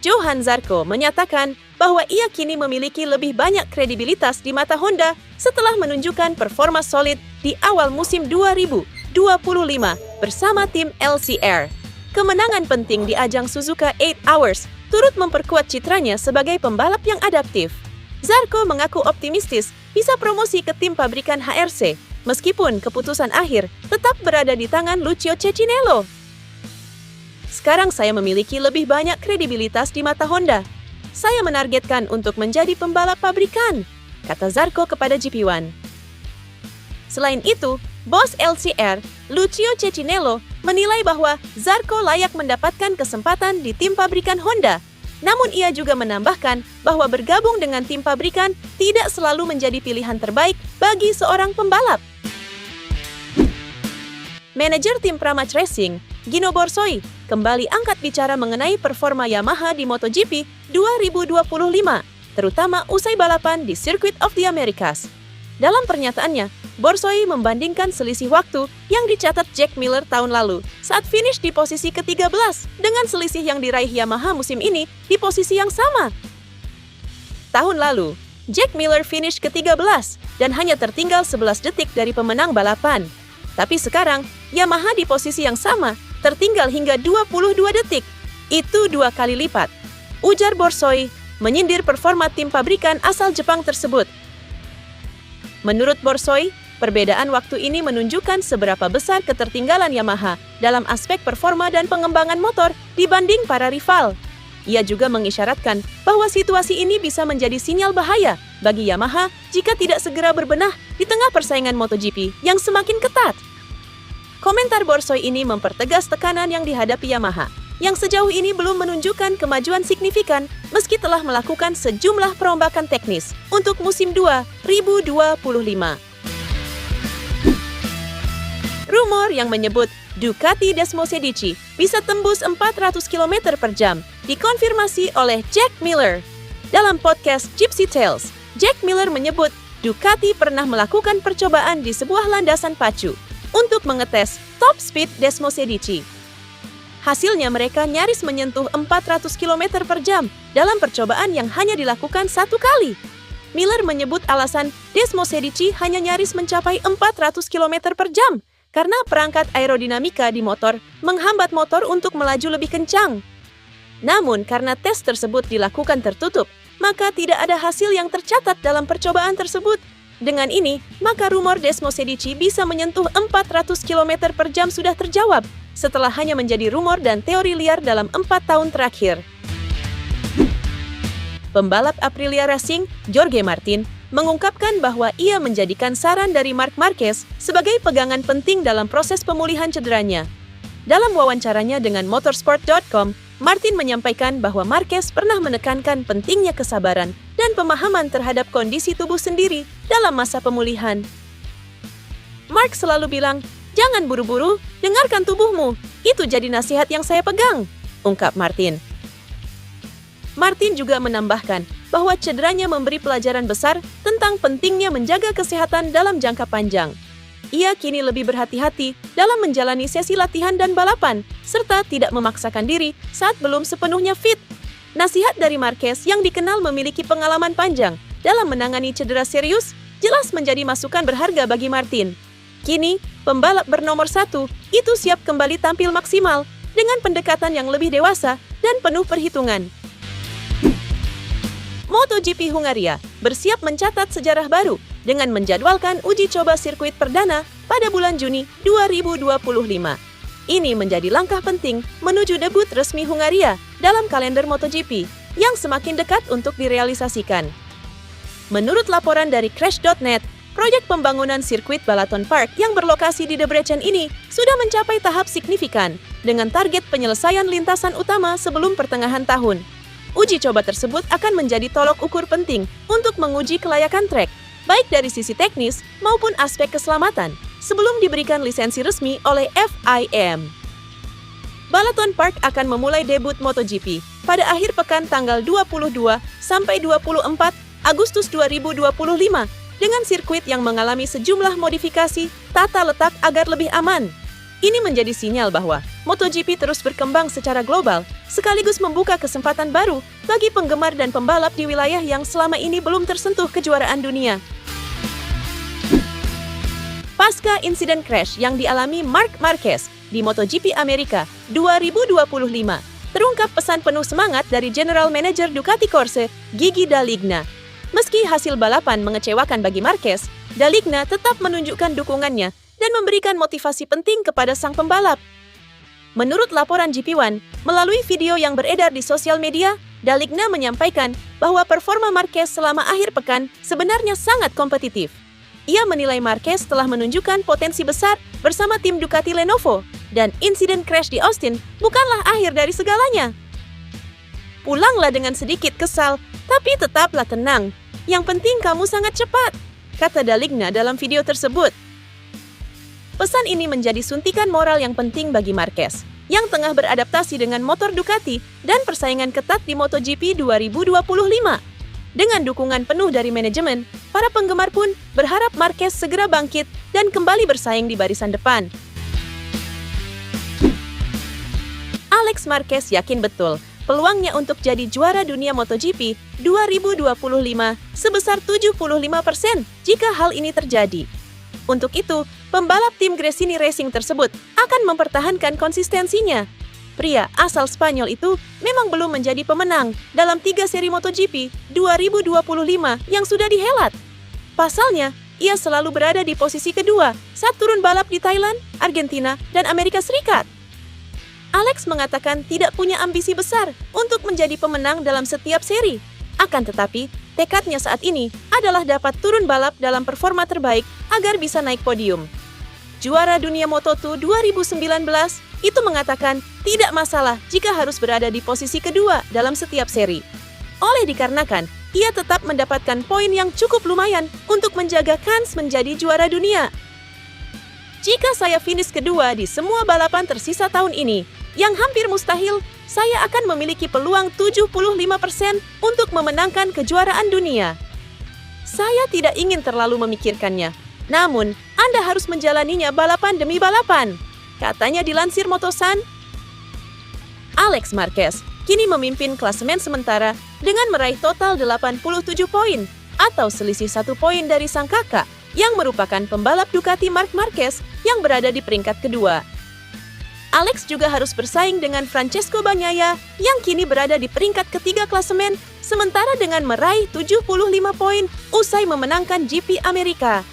Johann Zarco menyatakan bahwa ia kini memiliki lebih banyak kredibilitas di mata Honda setelah menunjukkan performa solid di awal musim 2025 bersama tim LCR. Kemenangan penting di ajang Suzuka 8 Hours turut memperkuat citranya sebagai pembalap yang adaptif. Zarco mengaku optimistis bisa promosi ke tim pabrikan HRC, meskipun keputusan akhir tetap berada di tangan Lucio Cecchinello. Sekarang saya memiliki lebih banyak kredibilitas di mata Honda. Saya menargetkan untuk menjadi pembalap pabrikan, kata Zarco kepada GP1. Selain itu, bos LCR, Lucio Cecchinello, menilai bahwa Zarco layak mendapatkan kesempatan di tim pabrikan Honda. Namun ia juga menambahkan bahwa bergabung dengan tim pabrikan tidak selalu menjadi pilihan terbaik bagi seorang pembalap. Manajer tim Pramac Racing, Gino Borsoi, kembali angkat bicara mengenai performa Yamaha di MotoGP 2025, terutama usai balapan di Circuit of the Americas. Dalam pernyataannya, Borsoi membandingkan selisih waktu yang dicatat Jack Miller tahun lalu saat finish di posisi ke-13 dengan selisih yang diraih Yamaha musim ini di posisi yang sama. Tahun lalu, Jack Miller finish ke-13 dan hanya tertinggal 11 detik dari pemenang balapan. Tapi sekarang, Yamaha di posisi yang sama, tertinggal hingga 22 detik. Itu 2 kali lipat. Ujar Borsoi, menyindir performa tim pabrikan asal Jepang tersebut. Menurut Borsoi, perbedaan waktu ini menunjukkan seberapa besar ketertinggalan Yamaha dalam aspek performa dan pengembangan motor dibanding para rival. Ia juga mengisyaratkan bahwa situasi ini bisa menjadi sinyal bahaya bagi Yamaha jika tidak segera berbenah di tengah persaingan MotoGP yang semakin ketat. Komentar Borsoi ini mempertegas tekanan yang dihadapi Yamaha, yang sejauh ini belum menunjukkan kemajuan signifikan meski telah melakukan sejumlah perombakan teknis untuk musim 2025. Rumor yang menyebut Ducati Desmosedici bisa tembus 400 km per jam dikonfirmasi oleh Jack Miller. Dalam podcast Gypsy Tales, Jack Miller menyebut Ducati pernah melakukan percobaan di sebuah landasan pacu untuk mengetes top speed Desmosedici. Hasilnya mereka nyaris menyentuh 400 km per jam dalam percobaan yang hanya dilakukan 1 kali. Miller menyebut alasan Desmosedici hanya nyaris mencapai 400 km per jam karena perangkat aerodinamika di motor menghambat motor untuk melaju lebih kencang. Namun karena tes tersebut dilakukan tertutup, maka tidak ada hasil yang tercatat dalam percobaan tersebut. Dengan ini, maka rumor Desmosedici bisa menyentuh 400 km per jam sudah terjawab, setelah hanya menjadi rumor dan teori liar dalam 4 tahun terakhir. Pembalap Aprilia Racing, Jorge Martin, mengungkapkan bahwa ia menjadikan saran dari Marc Marquez sebagai pegangan penting dalam proses pemulihan cederanya. Dalam wawancaranya dengan motorsport.com, Martin menyampaikan bahwa Marquez pernah menekankan pentingnya kesabaran dan pemahaman terhadap kondisi tubuh sendiri dalam masa pemulihan. Marc selalu bilang, "Jangan buru-buru, dengarkan tubuhmu. Itu jadi nasihat yang saya pegang," ungkap Martin. Martin juga menambahkan bahwa cederanya memberi pelajaran besar tentang pentingnya menjaga kesehatan dalam jangka panjang. Ia kini lebih berhati-hati dalam menjalani sesi latihan dan balapan, serta tidak memaksakan diri saat belum sepenuhnya fit. Nasihat dari Marquez yang dikenal memiliki pengalaman panjang dalam menangani cedera serius, jelas menjadi masukan berharga bagi Martin. Kini, pembalap bernomor 1 itu siap kembali tampil maksimal dengan pendekatan yang lebih dewasa dan penuh perhitungan. MotoGP Hungaria bersiap mencatat sejarah baru dengan menjadwalkan uji coba sirkuit perdana pada bulan Juni 2025. Ini menjadi langkah penting menuju debut resmi Hungaria dalam kalender MotoGP yang semakin dekat untuk direalisasikan. Menurut laporan dari Crash.net, proyek pembangunan sirkuit Balaton Park yang berlokasi di Debrecen ini sudah mencapai tahap signifikan dengan target penyelesaian lintasan utama sebelum pertengahan tahun. Uji coba tersebut akan menjadi tolok ukur penting untuk menguji kelayakan trek, baik dari sisi teknis maupun aspek keselamatan, sebelum diberikan lisensi resmi oleh FIM. Balaton Park akan memulai debut MotoGP pada akhir pekan tanggal 22 sampai 24 Agustus 2025 dengan sirkuit yang mengalami sejumlah modifikasi tata letak agar lebih aman. Ini menjadi sinyal bahwa MotoGP terus berkembang secara global, sekaligus membuka kesempatan baru bagi penggemar dan pembalap di wilayah yang selama ini belum tersentuh kejuaraan dunia. Pasca insiden crash yang dialami Marc Marquez di MotoGP Amerika 2025, terungkap pesan penuh semangat dari General Manager Ducati Corse, Gigi Dall'Igna. Meski hasil balapan mengecewakan bagi Marquez, Dall'Igna tetap menunjukkan dukungannya dan memberikan motivasi penting kepada sang pembalap. Menurut laporan GP1, melalui video yang beredar di sosial media, Dall'Igna menyampaikan bahwa performa Marquez selama akhir pekan sebenarnya sangat kompetitif. Ia menilai Marquez telah menunjukkan potensi besar bersama tim Ducati Lenovo, dan insiden crash di Austin bukanlah akhir dari segalanya. Pulanglah dengan sedikit kesal, tapi tetaplah tenang. Yang penting kamu sangat cepat, kata Dall'Igna dalam video tersebut. Pesan ini menjadi suntikan moral yang penting bagi Marquez, yang tengah beradaptasi dengan motor Ducati dan persaingan ketat di MotoGP 2025. Dengan dukungan penuh dari manajemen, para penggemar pun berharap Marquez segera bangkit dan kembali bersaing di barisan depan. Alex Marquez yakin betul peluangnya untuk jadi juara dunia MotoGP 2025 sebesar 75% jika hal ini terjadi. Untuk itu, pembalap tim Gresini Racing tersebut akan mempertahankan konsistensinya. Pria asal Spanyol itu memang belum menjadi pemenang dalam 3 seri MotoGP 2025 yang sudah dihelat. Pasalnya, ia selalu berada di posisi kedua saat turun balap di Thailand, Argentina, dan Amerika Serikat. Alex mengatakan tidak punya ambisi besar untuk menjadi pemenang dalam setiap seri. Akan tetapi, tekadnya saat ini adalah dapat turun balap dalam performa terbaik agar bisa naik podium. Juara dunia Moto2 2019 itu mengatakan tidak masalah jika harus berada di posisi kedua dalam setiap seri. Oleh dikarenakan, ia tetap mendapatkan poin yang cukup lumayan untuk menjaga kans menjadi juara dunia. Jika saya finish kedua di semua balapan tersisa tahun ini, yang hampir mustahil, saya akan memiliki peluang 75% untuk memenangkan kejuaraan dunia. Saya tidak ingin terlalu memikirkannya, namun Anda harus menjalaninya balapan demi balapan, katanya dilansir Motosan. Alex Marquez kini memimpin klasemen sementara dengan meraih total 87 poin atau selisih 1 poin dari sang kakak yang merupakan pembalap Ducati Marc Marquez yang berada di peringkat kedua. Alex juga harus bersaing dengan Francesco Bagnaia yang kini berada di peringkat ketiga klasemen sementara dengan meraih 75 poin usai memenangkan GP Amerika.